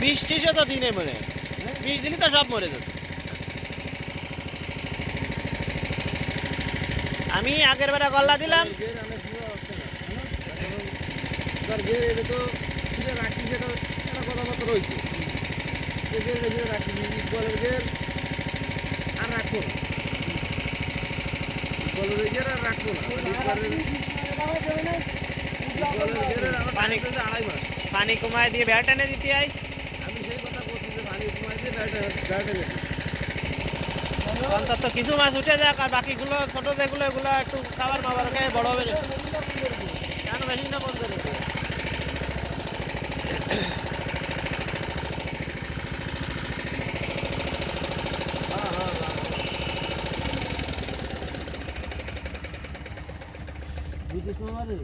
বৃষ্টিশো তো দিনে মরে 20 দিনই তো সব মরে যেত। আমি আগের বেলা গল্লা দিলাম কথাবার্তা রয়েছে রাখি বলের গের আর রাখবো না বলের গের আর রাখবো না পানি 2.5 মাস পানি কমায় দিয়ে বেড়া টেনে দিতে আই। আমি সেই কথা বলছি যে পানি কমাই দিয়ে বেড়াটা অন্তত কিছু মাছ উঠে যাক, আর বাকিগুলো ছোট যেগুলো এগুলো একটু খাবার মাবার খেয়ে বড় হবে। কেন মেশিনটা বন্ধ করে দিবে? বুঝিস মামারে